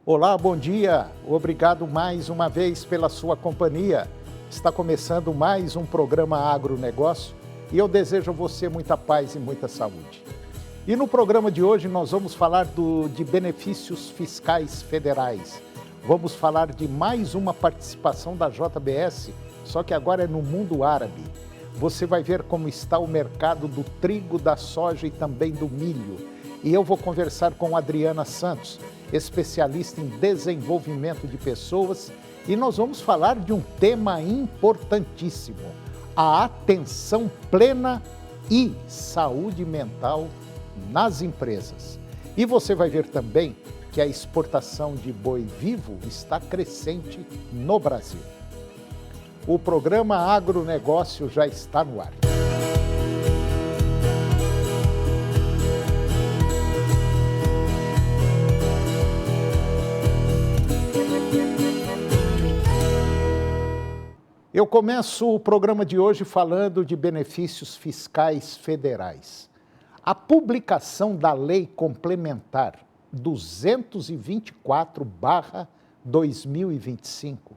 Olá, bom dia. Obrigado mais uma vez pela sua companhia. Está começando mais um programa Agronegócio e eu desejo a você muita paz e muita saúde. E no programa de hoje nós vamos falar de benefícios fiscais federais. Vamos falar de mais uma participação da JBS, só que agora é no mundo árabe. Você vai ver como está o mercado do trigo, da soja e também do milho. E eu vou conversar com Adriana Santos, especialista em desenvolvimento de pessoas, e nós vamos falar de um tema importantíssimo: a atenção plena e saúde mental nas empresas. E você vai ver também que a exportação de boi vivo está crescente no Brasil. O programa Agronegócio já está no ar. Eu começo o programa de hoje falando de benefícios fiscais federais. A publicação da Lei Complementar 224/2025,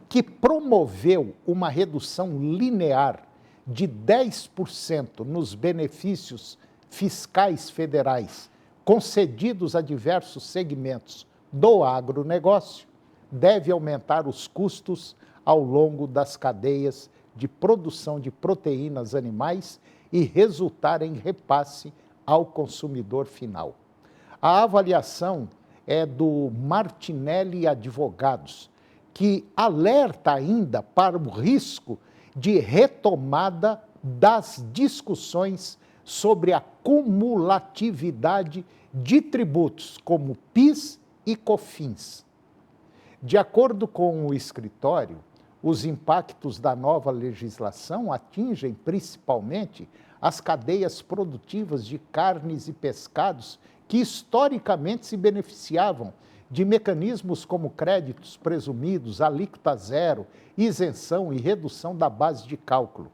que promoveu uma redução linear de 10% nos benefícios fiscais federais concedidos a diversos segmentos do agronegócio, deve aumentar os custos ao longo das cadeias de produção de proteínas animais e resultar em repasse ao consumidor final. A avaliação é do Martinelli Advogados, que alerta ainda para o risco de retomada das discussões sobre a cumulatividade de tributos, como PIS e COFINS. De acordo com o escritório, os impactos da nova legislação atingem principalmente as cadeias produtivas de carnes e pescados que historicamente se beneficiavam de mecanismos como créditos presumidos, alíquota zero, isenção e redução da base de cálculo.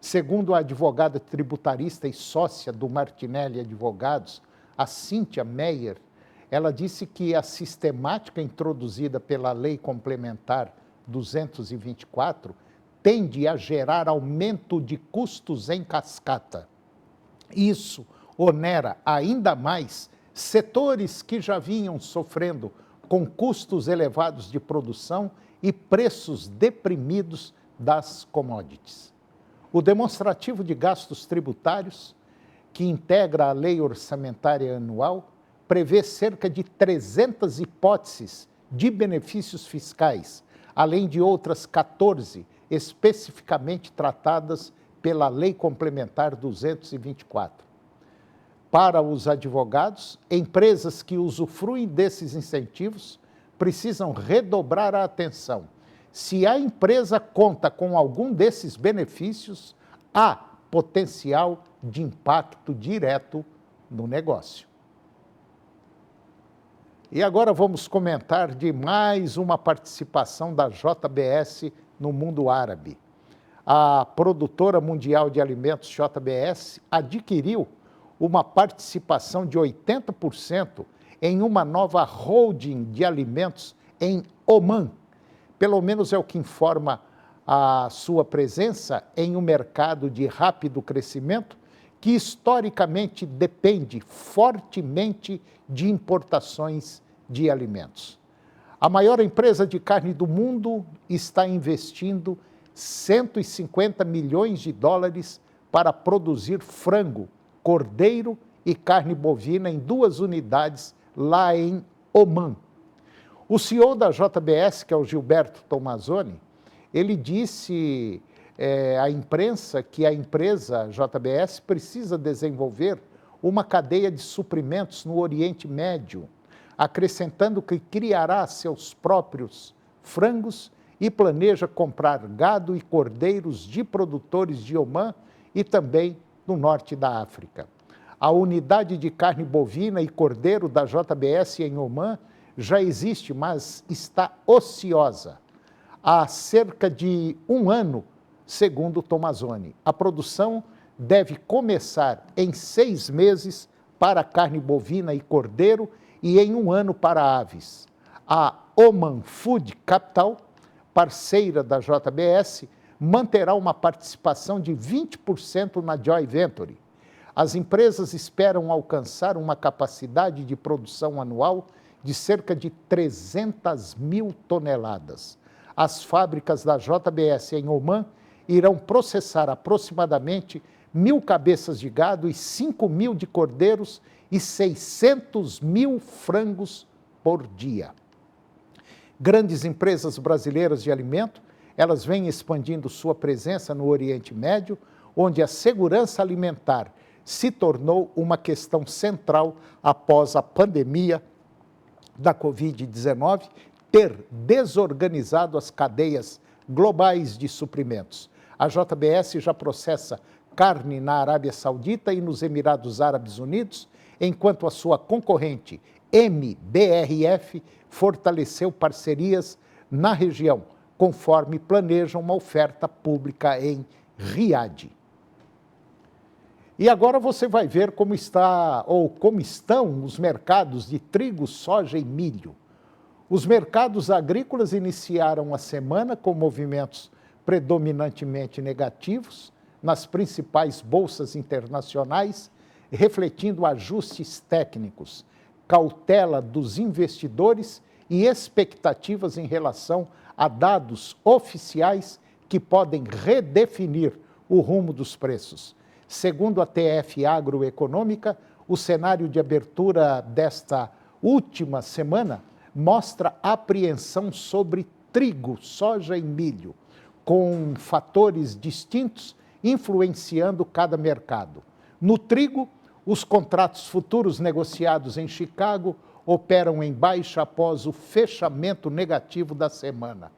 Segundo a advogada tributarista e sócia do Martinelli Advogados, a Cíntia Meyer, ela disse que a sistemática introduzida pela Lei Complementar 224 tende a gerar aumento de custos em cascata. Isso onera ainda mais setores que já vinham sofrendo com custos elevados de produção e preços deprimidos das commodities. O demonstrativo de gastos tributários, que integra a Lei Orçamentária Anual, prevê cerca de 300 hipóteses de benefícios fiscais, além de outras 14 especificamente tratadas pela Lei Complementar 224. Para os advogados, empresas que usufruem desses incentivos precisam redobrar a atenção. Se a empresa conta com algum desses benefícios, há potencial de impacto direto no negócio. E agora vamos comentar de mais uma participação da JBS no mundo árabe. A produtora mundial de alimentos JBS adquiriu uma participação de 80% em uma nova holding de alimentos em Omã. Pelo menos é o que informa a sua presença em um mercado de rápido crescimento que historicamente depende fortemente de importações de alimentos. A maior empresa de carne do mundo está investindo 150 milhões de dólares para produzir frango, cordeiro e carne bovina em 2 unidades lá em Omã. O CEO da JBS, que é o Gilberto Tomazoni, ele disse à imprensa que a empresa JBS precisa desenvolver uma cadeia de suprimentos no Oriente Médio, acrescentando que criará seus próprios frangos e planeja comprar gado e cordeiros de produtores de Omã e também no norte da África. A unidade de carne bovina e cordeiro da JBS em Omã já existe, mas está ociosa há cerca de 1 ano, segundo Tomazoni. A produção deve começar em 6 meses para carne bovina e cordeiro e em 1 ano para aves. A Oman Food Capital, parceira da JBS, manterá uma participação de 20% na Joint Venture. As empresas esperam alcançar uma capacidade de produção anual de cerca de 300 mil toneladas. As fábricas da JBS em Oman irão processar aproximadamente 1.000 cabeças de gado e 5.000 de cordeiros e 600 mil frangos por dia. Grandes empresas brasileiras de alimento, elas vêm expandindo sua presença no Oriente Médio, onde a segurança alimentar se tornou uma questão central após a pandemia da Covid-19 ter desorganizado as cadeias globais de suprimentos. A JBS já processa carne na Arábia Saudita e nos Emirados Árabes Unidos, enquanto a sua concorrente MBRF fortaleceu parcerias na região, conforme planeja uma oferta pública em Riad. E agora você vai ver como está ou como estão os mercados de trigo, soja e milho. Os mercados agrícolas iniciaram a semana com movimentos predominantemente negativos nas principais bolsas internacionais, refletindo ajustes técnicos, cautela dos investidores e expectativas em relação a dados oficiais que podem redefinir o rumo dos preços. Segundo a TF Agroeconômica, o cenário de abertura desta última semana mostra apreensão sobre trigo, soja e milho, com fatores distintos influenciando cada mercado. No trigo, os contratos futuros negociados em Chicago operam em baixa após o fechamento negativo da semana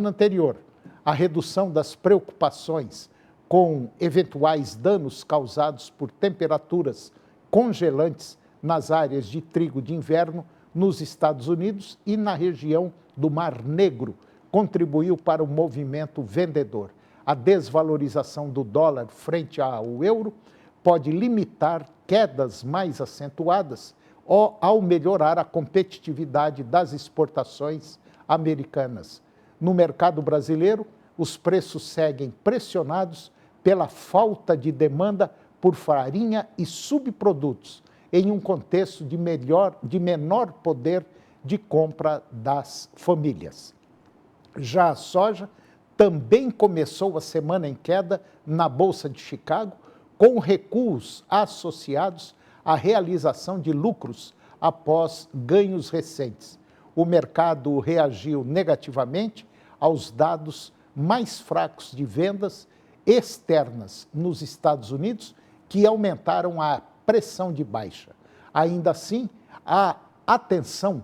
anterior. A redução das preocupações com eventuais danos causados por temperaturas congelantes nas áreas de trigo de inverno nos Estados Unidos e na região do Mar Negro contribuiu para o movimento vendedor. A desvalorização do dólar frente ao euro pode limitar quedas mais acentuadas ao melhorar a competitividade das exportações americanas. No mercado brasileiro, os preços seguem pressionados pela falta de demanda por farinha e subprodutos, em um contexto de menor poder de compra das famílias. Já a soja também começou a semana em queda na Bolsa de Chicago, com recuos associados à realização de lucros após ganhos recentes. O mercado reagiu negativamente aos dados mais fracos de vendas externas nos Estados Unidos, que aumentaram a pressão de baixa. Ainda assim, há atenção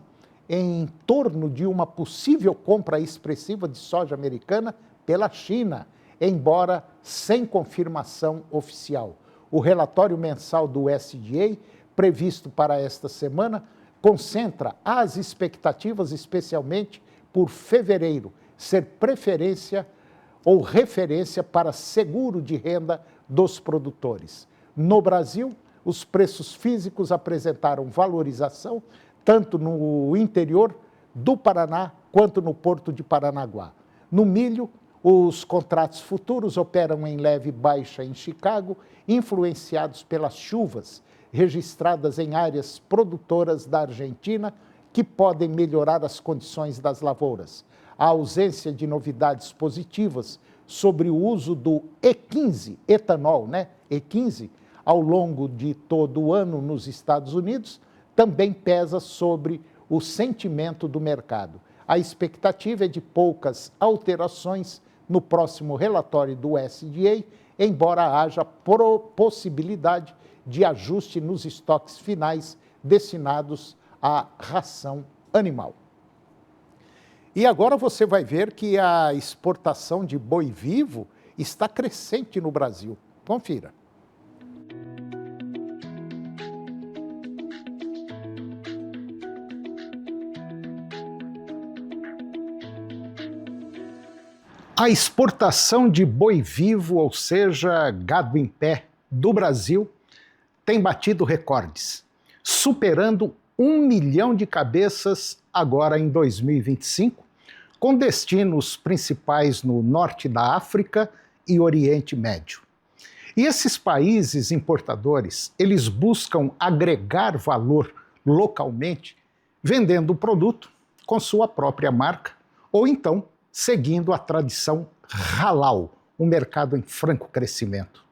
em torno de uma possível compra expressiva de soja americana pela China, embora sem confirmação oficial. O relatório mensal do USDA, previsto para esta semana, concentra as expectativas especialmente por fevereiro ser preferência ou referência para seguro de renda dos produtores. No Brasil, os preços físicos apresentaram valorização tanto no interior do Paraná quanto no Porto de Paranaguá. No milho, os contratos futuros operam em leve baixa em Chicago, influenciados pelas chuvas registradas em áreas produtoras da Argentina, que podem melhorar as condições das lavouras. A ausência de novidades positivas sobre o uso do E15, etanol, E15, ao longo de todo o ano nos Estados Unidos, também pesa sobre o sentimento do mercado. A expectativa é de poucas alterações no próximo relatório do USDA, embora haja possibilidade de ajuste nos estoques finais destinados à ração animal. E agora você vai ver que a exportação de boi vivo está crescente no Brasil. Confira. A exportação de boi vivo, ou seja, gado em pé, do Brasil, tem batido recordes, superando 1 milhão de cabeças agora em 2025, com destinos principais no norte da África e Oriente Médio. E esses países importadores, eles buscam agregar valor localmente, vendendo o produto com sua própria marca, ou então seguindo a tradição halal, um mercado em franco crescimento.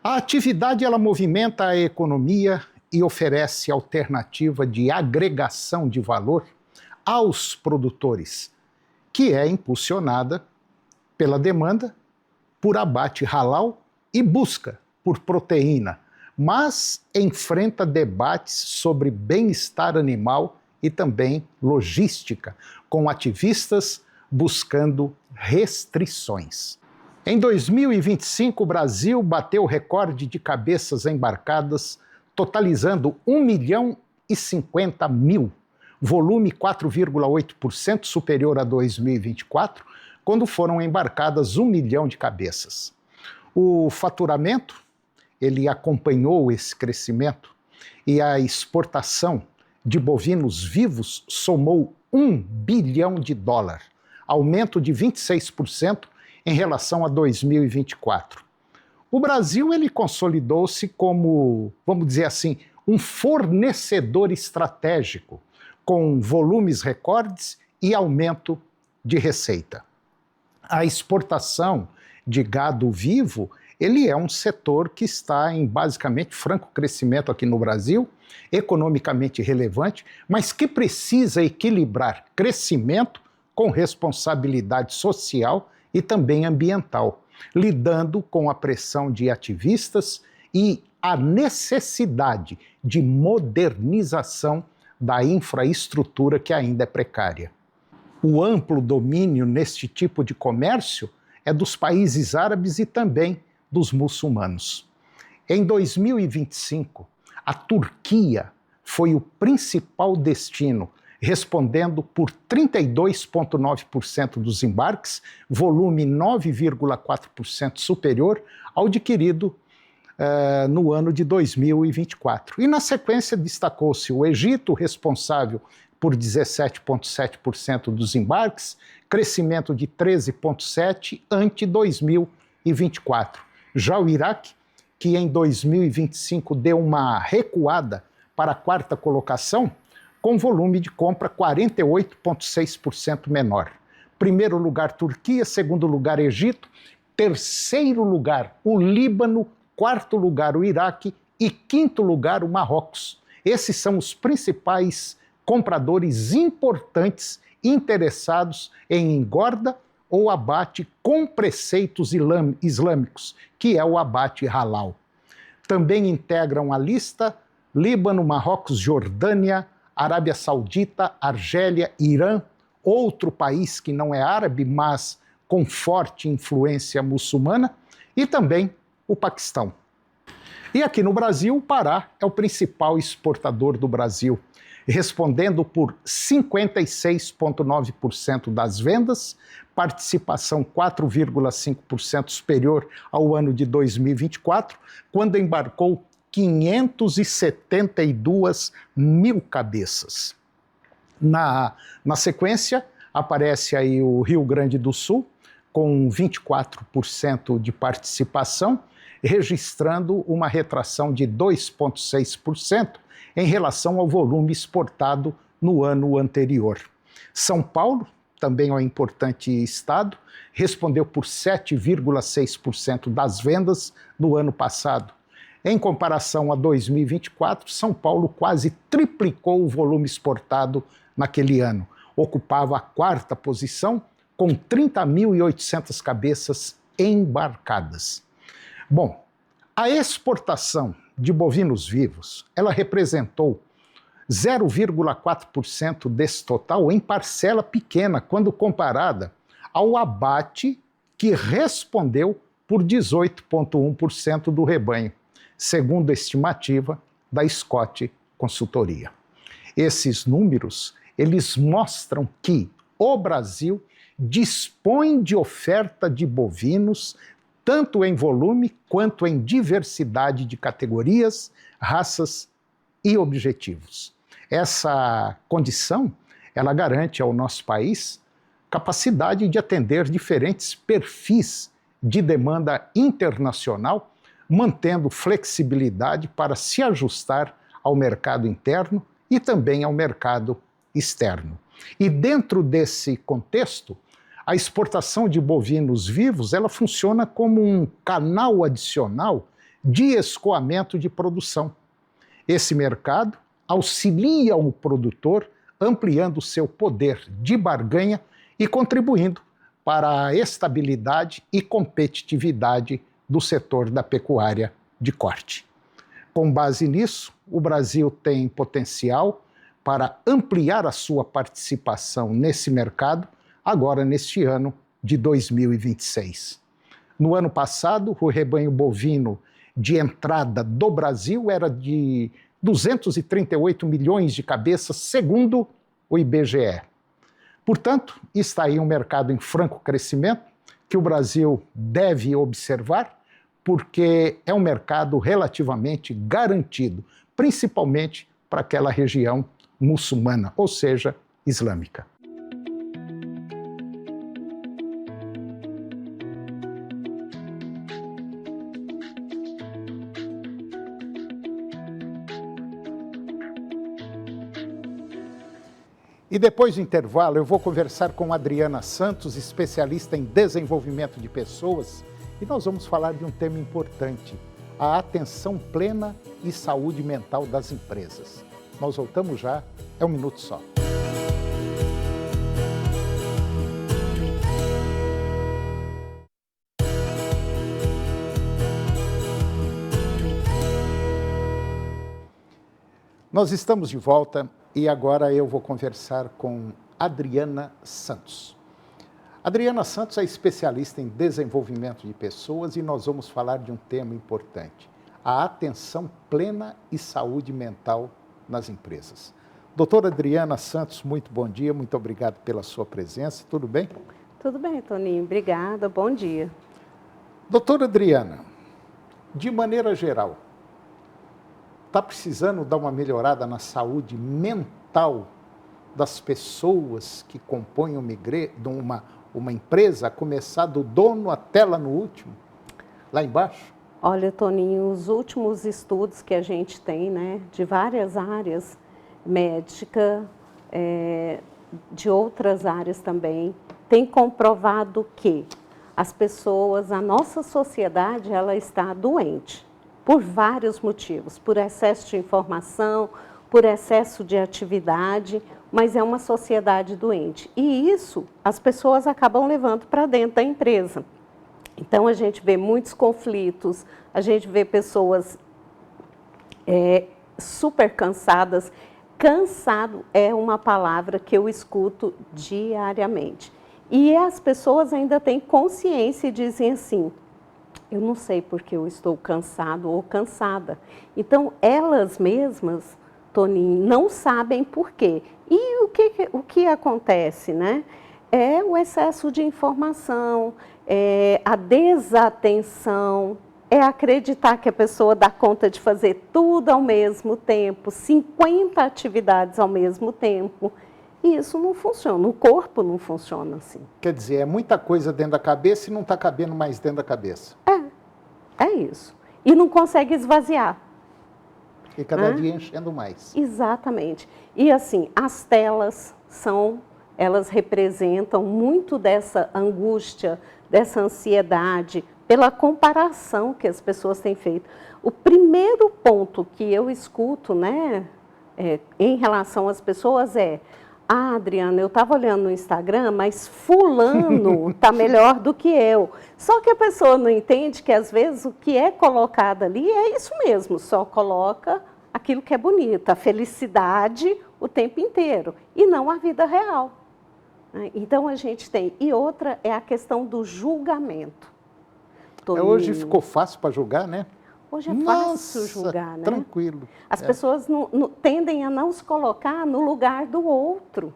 A atividade ela movimenta a economia e oferece alternativa de agregação de valor aos produtores, que é impulsionada pela demanda por abate halal e busca por proteína, mas enfrenta debates sobre bem-estar animal e também logística, com ativistas buscando restrições. Em 2025, o Brasil bateu o recorde de cabeças embarcadas, totalizando 1.050.000, volume 4,8% superior a 2024, quando foram embarcadas 1 milhão de cabeças. O faturamento, ele acompanhou esse crescimento e a exportação de bovinos vivos somou $1 bilhão, aumento de 26% em relação a 2024. O Brasil ele consolidou-se como, vamos dizer assim, um fornecedor estratégico, com volumes recordes e aumento de receita. A exportação de gado vivo, ele é um setor que está em basicamente franco crescimento aqui no Brasil, economicamente relevante, mas que precisa equilibrar crescimento com responsabilidade social e também ambiental, lidando com a pressão de ativistas e a necessidade de modernização da infraestrutura que ainda é precária. O amplo domínio neste tipo de comércio é dos países árabes e também dos muçulmanos. Em 2025, a Turquia foi o principal destino, respondendo por 32,9% dos embarques, volume 9,4% superior ao adquirido no ano de 2024. E na sequência destacou-se o Egito, responsável por 17,7% dos embarques, crescimento de 13,7% ante 2024. Já o Iraque, que em 2025 deu uma recuada para a quarta colocação, com volume de compra 48,6% menor. Primeiro lugar, Turquia, segundo lugar, Egito, terceiro lugar, o Líbano, quarto lugar, o Iraque e quinto lugar, o Marrocos. Esses são os principais compradores importantes interessados em engorda ou abate com preceitos islâmicos, que é o abate halal. Também integram a lista Líbano, Marrocos, Jordânia, Arábia Saudita, Argélia, Irã, outro país que não é árabe, mas com forte influência muçulmana, e também o Paquistão. E aqui no Brasil, o Pará é o principal exportador do Brasil, respondendo por 56,9% das vendas, participação 4,5% superior ao ano de 2024, quando embarcou 572 mil cabeças. Na sequência, aparece aí o Rio Grande do Sul, com 24% de participação, registrando uma retração de 2,6% em relação ao volume exportado no ano anterior. São Paulo, também é um importante estado, respondeu por 7,6% das vendas no ano passado. Em comparação a 2024, São Paulo quase triplicou o volume exportado naquele ano. Ocupava a quarta posição, com 30.800 cabeças embarcadas. Bom, a exportação de bovinos vivos, ela representou 0,4% desse total em parcela pequena, quando comparada ao abate que respondeu por 18,1% do rebanho, segundo a estimativa da Scott Consultoria. Esses números, eles mostram que o Brasil dispõe de oferta de bovinos, tanto em volume quanto em diversidade de categorias, raças e objetivos. Essa condição, Ela garante ao nosso país capacidade de atender diferentes perfis de demanda internacional, mantendo flexibilidade para se ajustar ao mercado interno e também ao mercado externo. E dentro desse contexto, a exportação de bovinos vivos, ela funciona como um canal adicional de escoamento de produção. Esse mercado auxilia o produtor, ampliando seu poder de barganha e contribuindo para a estabilidade e competitividade do setor da pecuária de corte. Com base nisso, o Brasil tem potencial para ampliar a sua participação nesse mercado, agora neste ano de 2026. No ano passado, o rebanho bovino de entrada do Brasil era de 238 milhões de cabeças, segundo o IBGE. Portanto, está aí um mercado em franco crescimento que o Brasil deve observar, porque é um mercado relativamente garantido, principalmente para aquela região muçulmana, ou seja, islâmica. E depois do intervalo, eu vou conversar com Adriana Santos, especialista em desenvolvimento de pessoas, e nós vamos falar de um tema importante, a atenção plena e saúde mental das empresas. Nós voltamos já, é um minuto só. Nós estamos de volta e agora eu vou conversar com Adriana Santos. Adriana Santos é especialista em desenvolvimento de pessoas e nós vamos falar de um tema importante, a atenção plena e saúde mental nas empresas. Doutora Adriana Santos, muito bom dia, muito obrigado pela sua presença, tudo bem? Tudo bem, Toninho, obrigada, bom dia. Doutora Adriana, de maneira geral, está precisando dar uma melhorada na saúde mental das pessoas que compõem uma empresa, a começar do dono até lá no último, lá embaixo? Olha, Toninho, os últimos estudos que a gente tem, né, de várias áreas, médica, de outras áreas também, tem comprovado que as pessoas, a nossa sociedade, ela está doente. Por vários motivos, por excesso de informação, por excesso de atividade, mas é uma sociedade doente. E isso as pessoas acabam levando para dentro da empresa. Então, a gente vê muitos conflitos, a gente vê pessoas super cansadas. Cansado é uma palavra que eu escuto diariamente. E as pessoas ainda têm consciência e dizem assim, eu não sei porque eu estou cansado ou cansada. Então, elas mesmas, Toninho, não sabem por quê. E o que acontece, né? É o excesso de informação, a desatenção, é acreditar que a pessoa dá conta de fazer tudo ao mesmo tempo, 50 atividades ao mesmo tempo. E isso não funciona, o corpo não funciona assim. Quer dizer, é muita coisa dentro da cabeça e não está cabendo mais dentro da cabeça. É isso. E não consegue esvaziar. E cada dia enchendo mais. Exatamente. E assim, as telas elas representam muito dessa angústia, dessa ansiedade, pela comparação que as pessoas têm feito. O primeiro ponto que eu escuto, né, em relação às pessoas Adriana, eu estava olhando no Instagram, mas fulano está melhor do que eu. Só que a pessoa não entende que, às vezes, o que é colocado ali é isso mesmo, só coloca aquilo que é bonito, a felicidade o tempo inteiro, e não a vida real. Então, a gente tem. E outra é a questão do julgamento. Hoje ficou fácil para julgar, né? Hoje é fácil julgar, né? Tranquilo. As pessoas tendem a não se colocar no lugar do outro.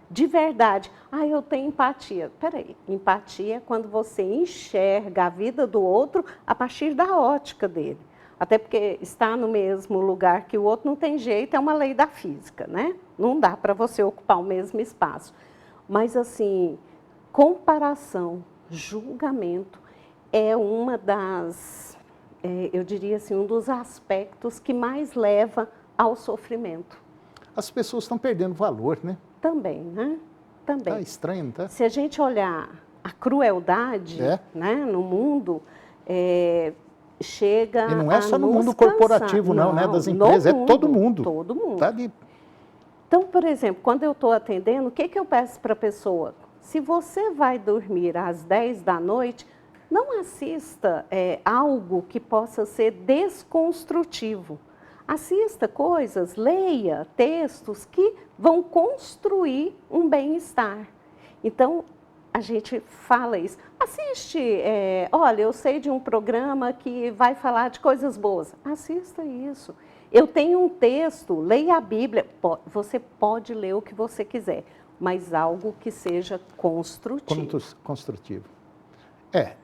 De verdade. Eu tenho empatia. Peraí, empatia é quando você enxerga a vida do outro a partir da ótica dele. Até porque estar no mesmo lugar que o outro não tem jeito, é uma lei da física, né? Não dá para você ocupar o mesmo espaço. Mas, assim, comparação, julgamento é uma das, eu diria assim, um dos aspectos que mais leva ao sofrimento. As pessoas estão perdendo valor, né? Também, né? Também. Tá estranho, não tá? Se a gente olhar a crueldade, né, no mundo, chega e não é só no nos mundo cansar. corporativo, não, né? Das empresas, mundo, é todo mundo. Todo mundo. Tá ali. Então, por exemplo, quando eu estou atendendo, o que eu peço para a pessoa? Se você vai dormir às 10 da noite, não assista algo que possa ser desconstrutivo. Assista coisas, leia textos que vão construir um bem-estar. Então, a gente fala isso. Assiste, olha, eu sei de um programa que vai falar de coisas boas. Assista isso. Eu tenho um texto, leia a Bíblia. Você pode ler o que você quiser, mas algo que seja construtivo. Construtivo.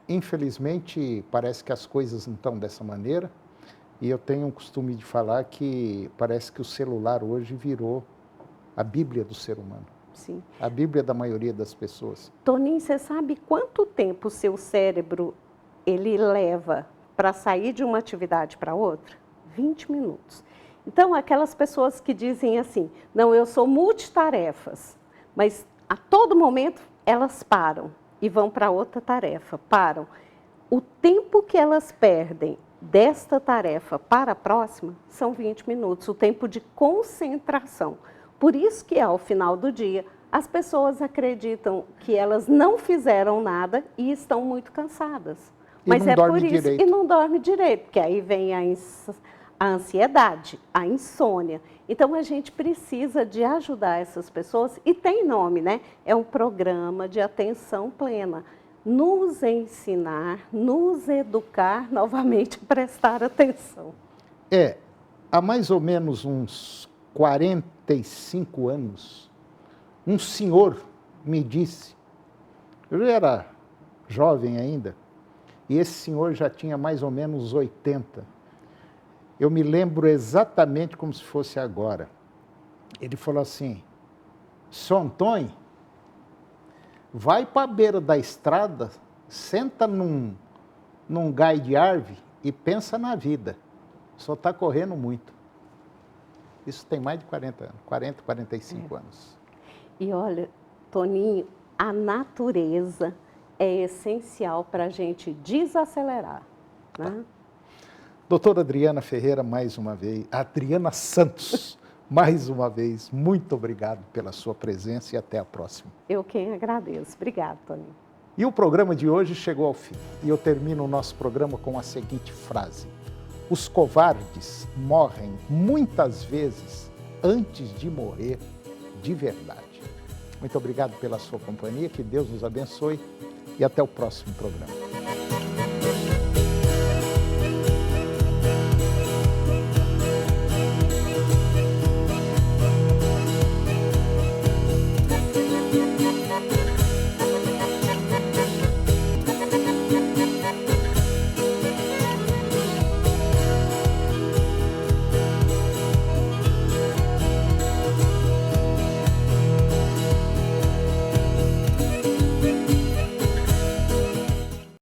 Infelizmente, parece que as coisas não estão dessa maneira. E eu tenho o costume de falar que parece que o celular hoje virou a Bíblia do ser humano. Sim. A Bíblia da maioria das pessoas. Toninho, você sabe quanto tempo o seu cérebro ele leva para sair de uma atividade para outra? 20 minutos. Então, aquelas pessoas que dizem assim, não, eu sou multitarefas, mas a todo momento elas param e vão para outra tarefa, param. O tempo que elas perdem desta tarefa para a próxima são 20 minutos, o tempo de concentração. Por isso que ao final do dia, as pessoas acreditam que elas não fizeram nada e estão muito cansadas. Mas é por isso, e não dorme direito, porque aí vem a ansiedade, a insônia. Então, a gente precisa de ajudar essas pessoas, e tem nome, né? É um programa de atenção plena. Nos ensinar, nos educar, novamente, a prestar atenção. Há mais ou menos uns 45 anos, um senhor me disse, eu era jovem ainda, e esse senhor já tinha mais ou menos 80. Eu me lembro exatamente como se fosse agora. Ele falou assim, Seu Antônio, vai para a beira da estrada, senta num gai de árvore e pensa na vida. Só está correndo muito. Isso tem mais de 40 anos, 40, 45 anos. E olha, Toninho, a natureza é essencial para a gente desacelerar, né? Doutora Adriana Ferreira, mais uma vez, Adriana Santos, mais uma vez, muito obrigado pela sua presença e até a próxima. Eu quem agradeço. Obrigada, Toninho. E o programa de hoje chegou ao fim. E eu termino o nosso programa com a seguinte frase. Os covardes morrem muitas vezes antes de morrer de verdade. Muito obrigado pela sua companhia, que Deus nos abençoe e até o próximo programa.